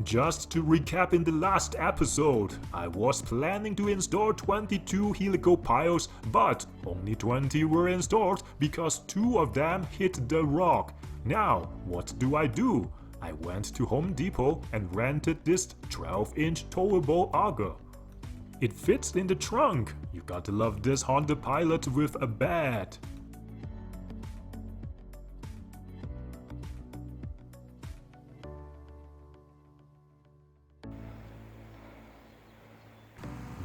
Just to recap, in the last episode, I was planning to install 22 helical piles, but only 20 were installed because 2 of them hit the rock. Now, what do? I went to Home Depot and rented this 12-inch towable auger. It fits in the trunk. You gotta love this Honda Pilot with a bed.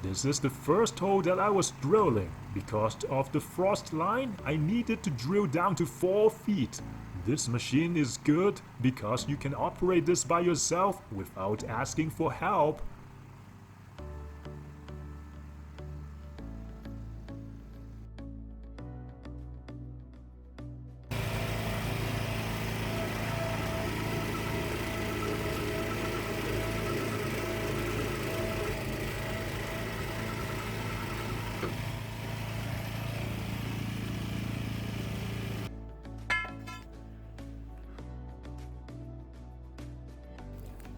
This is the first hole that I was drilling. Because of the frost line, I needed to drill down to 4 feet. This machine is good because you can operate this by yourself without asking for help.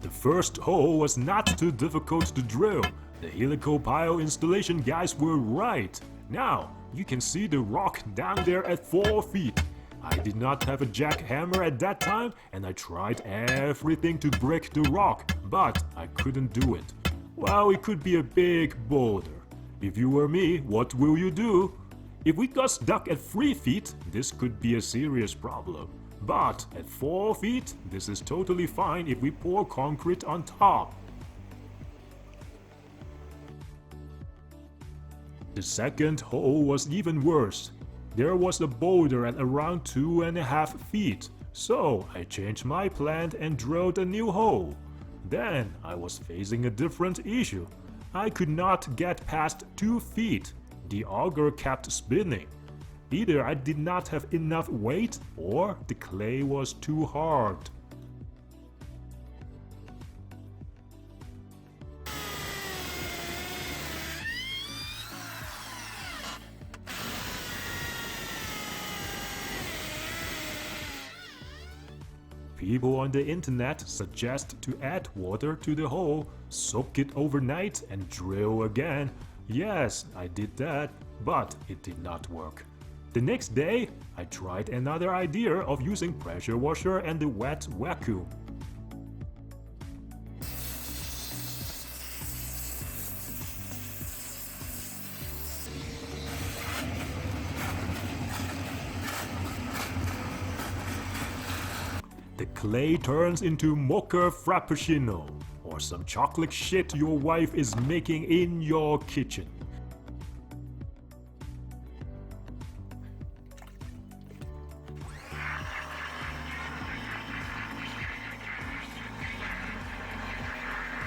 The first hole was not too difficult to drill. The helical pile installation guys were right. Now, you can see the rock down there at 4 feet. I did not have a jackhammer at that time and I tried everything to break the rock, but I couldn't do it. Well, it could be a big boulder. If you were me, what will you do? If we got stuck at 3 feet, this could be a serious problem. But at 4 feet, this is totally fine if we pour concrete on top. The second hole was even worse. There was a boulder at around 2.5 feet, so I changed my plan and drilled a new hole. Then I was facing a different issue. I could not get past 2 feet. The auger kept spinning. Either I did not have enough weight or the clay was too hard. People on the internet suggest to add water to the hole, soak it overnight and drill again. Yes, I did that, but it did not work. The next day, I tried another idea of using pressure washer and the wet vacuum. The clay turns into mocha frappuccino, or some chocolate shit your wife is making in your kitchen.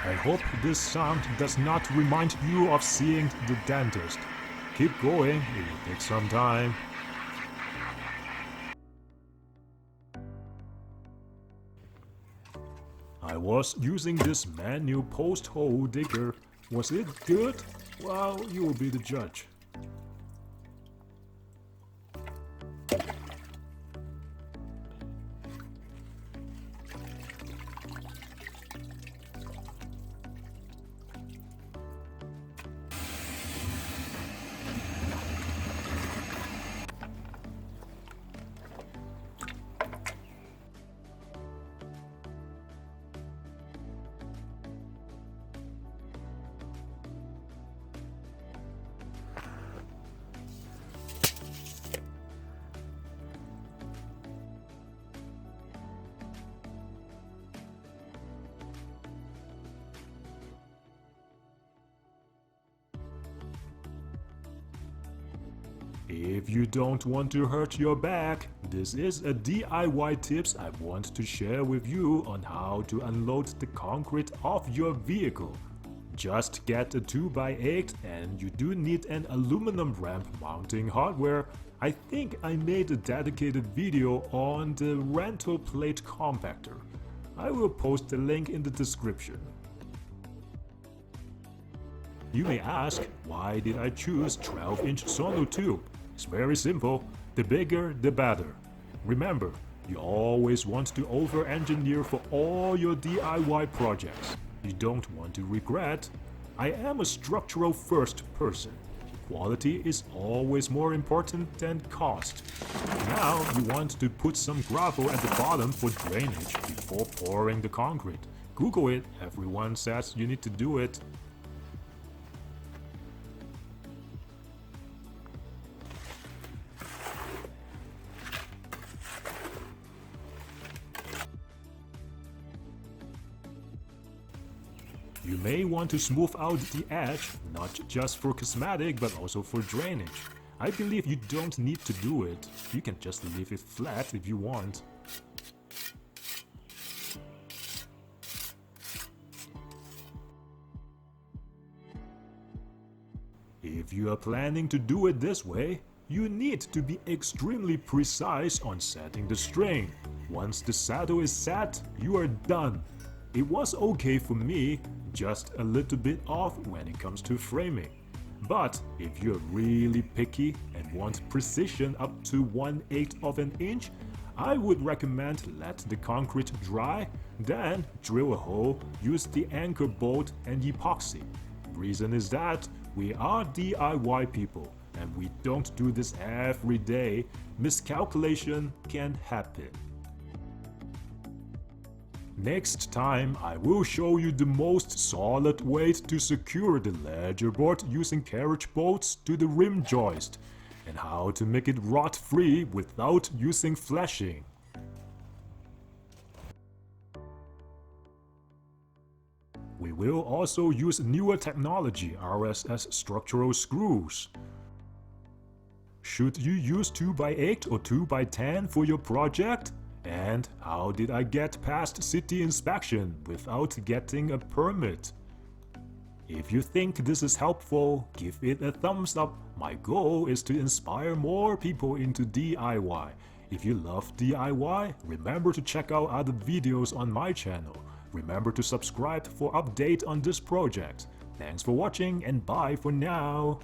I hope this sound does not remind you of seeing the dentist. Keep going, it will take some time. I was using this manual post hole digger. Was it good? Well, you will be the judge. If you don't want to hurt your back, this is a DIY tips I want to share with you on how to unload the concrete off your vehicle. Just get a 2x8 and you do need an aluminum ramp mounting hardware. I think I made a dedicated video on the rental plate compactor. I will post the link in the description. You may ask, why did I choose 12-inch SonoTube? It's very simple. The bigger, the better. Remember, You always want to over-engineer for all your DIY projects. You don't want to regret. I am a structural first person. Quality is always more important than cost. Now you want to put some gravel at the bottom for drainage before pouring the concrete. Google it, everyone says you need to do it. You may want to smooth out the edge, not just for cosmetic but also for drainage. I believe you don't need to do it. You can just leave it flat if you want. If you are planning to do it this way, you need to be extremely precise on setting the string. Once the saddle is set, you are done. It was okay for me, just a little bit off when it comes to framing. But if you're really picky and want precision up to 1/8 of an inch, I would recommend let the concrete dry, then drill a hole, use the anchor bolt and epoxy. Reason is that we are DIY people and we don't do this every day. Miscalculation can happen. Next time I will show you the most solid way to secure the ledger board using carriage bolts to the rim joist and how to make it rot free without using flashing. We will also use newer technology, RSS structural screws. Should you use 2x8 or 2x10 for your project? And how did I get past city inspection without getting a permit? If you think this is helpful, give it a thumbs up. My goal is to inspire more people into DIY. If you love DIY, remember to check out other videos on my channel. Remember to subscribe for update on this project. Thanks for watching and bye for now.